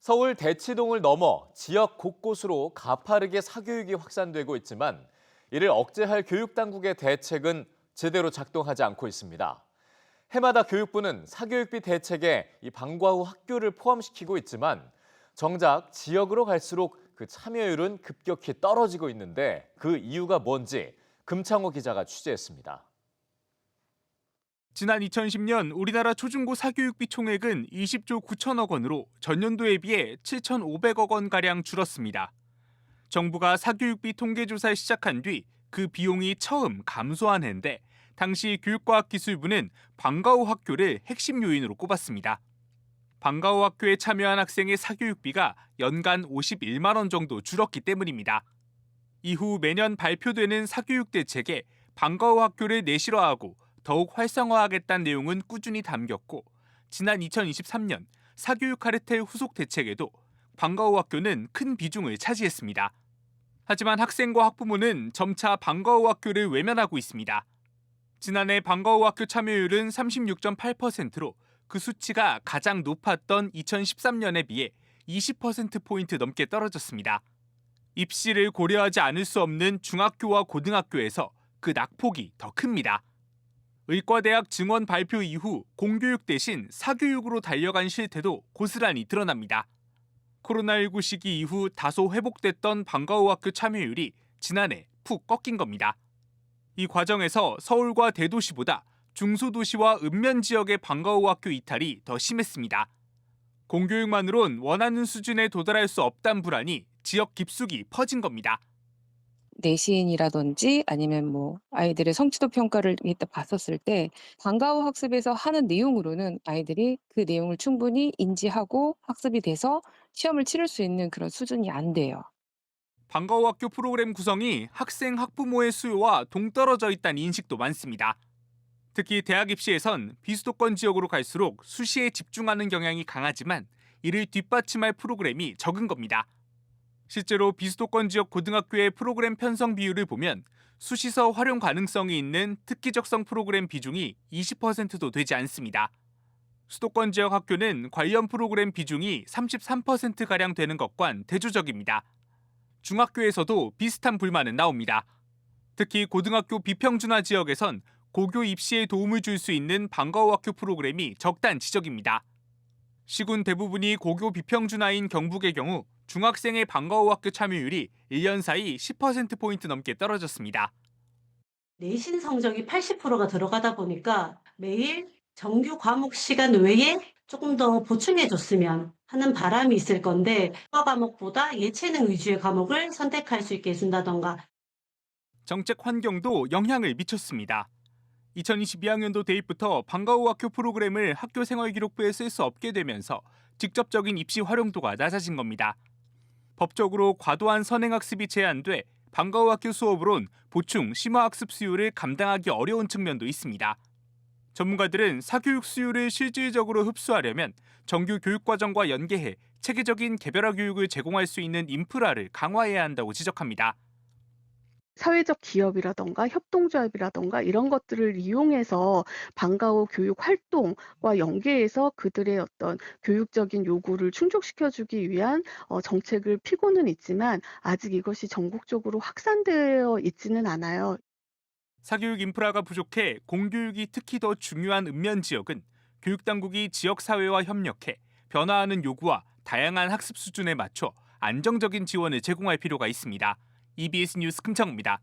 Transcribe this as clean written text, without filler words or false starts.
서울 대치동을 넘어 지역 곳곳으로 가파르게 사교육이 확산되고 있지만 이를 억제할 교육당국의 대책은 제대로 작동하지 않고 있습니다. 해마다 교육부는 사교육비 대책에 이 방과 후 학교를 포함시키고 있지만 정작 지역으로 갈수록 그 참여율은 급격히 떨어지고 있는데 그 이유가 뭔지 금창호 기자가 취재했습니다. 지난 2010년 우리나라 초중고 사교육비 총액은 20조 9천억 원으로 전년도에 비해 7,500억 원가량 줄었습니다. 정부가 사교육비 통계조사를 시작한 뒤 그 비용이 처음 감소한 해인데 당시 교육과학기술부는 방과 후 학교를 핵심 요인으로 꼽았습니다. 방과 후 학교에 참여한 학생의 사교육비가 연간 51만 원 정도 줄었기 때문입니다. 이후 매년 발표되는 사교육 대책에 방과 후 학교를 내실화하고 더욱 활성화하겠다는 내용은 꾸준히 담겼고 지난 2023년 사교육 카르텔 후속 대책에도 방과 후 학교는 큰 비중을 차지했습니다. 하지만 학생과 학부모는 점차 방과 후 학교를 외면하고 있습니다. 지난해 방과 후 학교 참여율은 36.8%로 그 수치가 가장 높았던 2013년에 비해 20%포인트 넘게 떨어졌습니다. 입시를 고려하지 않을 수 없는 중학교와 고등학교에서 그 낙폭이 더 큽니다. 의과대학 증원 발표 이후 공교육 대신 사교육으로 달려간 실태도 고스란히 드러납니다. 코로나19 시기 이후 다소 회복됐던 방과 후 학교 참여율이 지난해 푹 꺾인 겁니다. 이 과정에서 서울과 대도시보다 중소도시와 읍면 지역의 방과 후 학교 이탈이 더 심했습니다. 공교육만으론 원하는 수준에 도달할 수 없다는 불안이 지역 깊숙이 퍼진 겁니다. 내신이라든지 아니면 아이들의 성취도 평가를 이따 봤었을 때 방과 후 학습에서 하는 내용으로는 아이들이 그 내용을 충분히 인지하고 학습이 돼서 시험을 치를 수 있는 그런 수준이 안 돼요. 방과 후 학교 프로그램 구성이 학생 학부모의 수요와 동떨어져 있다는 인식도 많습니다. 특히 대학 입시에선 비수도권 지역으로 갈수록 수시에 집중하는 경향이 강하지만 이를 뒷받침할 프로그램이 적은 겁니다. 실제로 비수도권 지역 고등학교의 프로그램 편성 비율을 보면 수시서 활용 가능성이 있는 특기적성 프로그램 비중이 20%도 되지 않습니다. 수도권 지역 학교는 관련 프로그램 비중이 33%가량 되는 것과는 대조적입니다. 중학교에서도 비슷한 불만은 나옵니다. 특히 고등학교 비평준화 지역에선 고교 입시에 도움을 줄 수 있는 방과 후 학교 프로그램이 적다는 지적입니다. 시군 대부분이 고교 비평준화인 경북의 경우 중학생의 방과 후 학교 참여율이 1년 사이 10%포인트 넘게 떨어졌습니다. 내신 성적이 80%가 들어가다 보니까 매일 정규 과목 시간 외에 조금 더 보충해 줬으면 하는 바람이 있을 건데 과 과목보다 예체능 위주의 과목을 선택할 수 있게 해준다던가. 정책 환경도 영향을 미쳤습니다. 2022학년도 대입부터 방과 후 학교 프로그램을 학교 생활기록부에 쓸 수 없게 되면서 직접적인 입시 활용도가 낮아진 겁니다. 법적으로 과도한 선행학습이 제한돼 방과 후 학교 수업으론 보충, 심화학습 수요를 감당하기 어려운 측면도 있습니다. 전문가들은 사교육 수요를 실질적으로 흡수하려면 정규 교육과정과 연계해 체계적인 개별화 교육을 제공할 수 있는 인프라를 강화해야 한다고 지적합니다. 사회적 기업이라든가 협동조합이라든가 이런 것들을 이용해서 방과 후 교육 활동과 연계해서 그들의 어떤 교육적인 요구를 충족시켜 주기 위한 정책을 피고는 있지만 아직 이것이 전국적으로 확산되어 있지는 않아요. 사교육 인프라가 부족해 공교육이 특히 더 중요한 읍면 지역은 교육당국이 지역사회와 협력해 변화하는 요구와 다양한 학습 수준에 맞춰 안정적인 지원을 제공할 필요가 있습니다. EBS 뉴스 금창우입니다.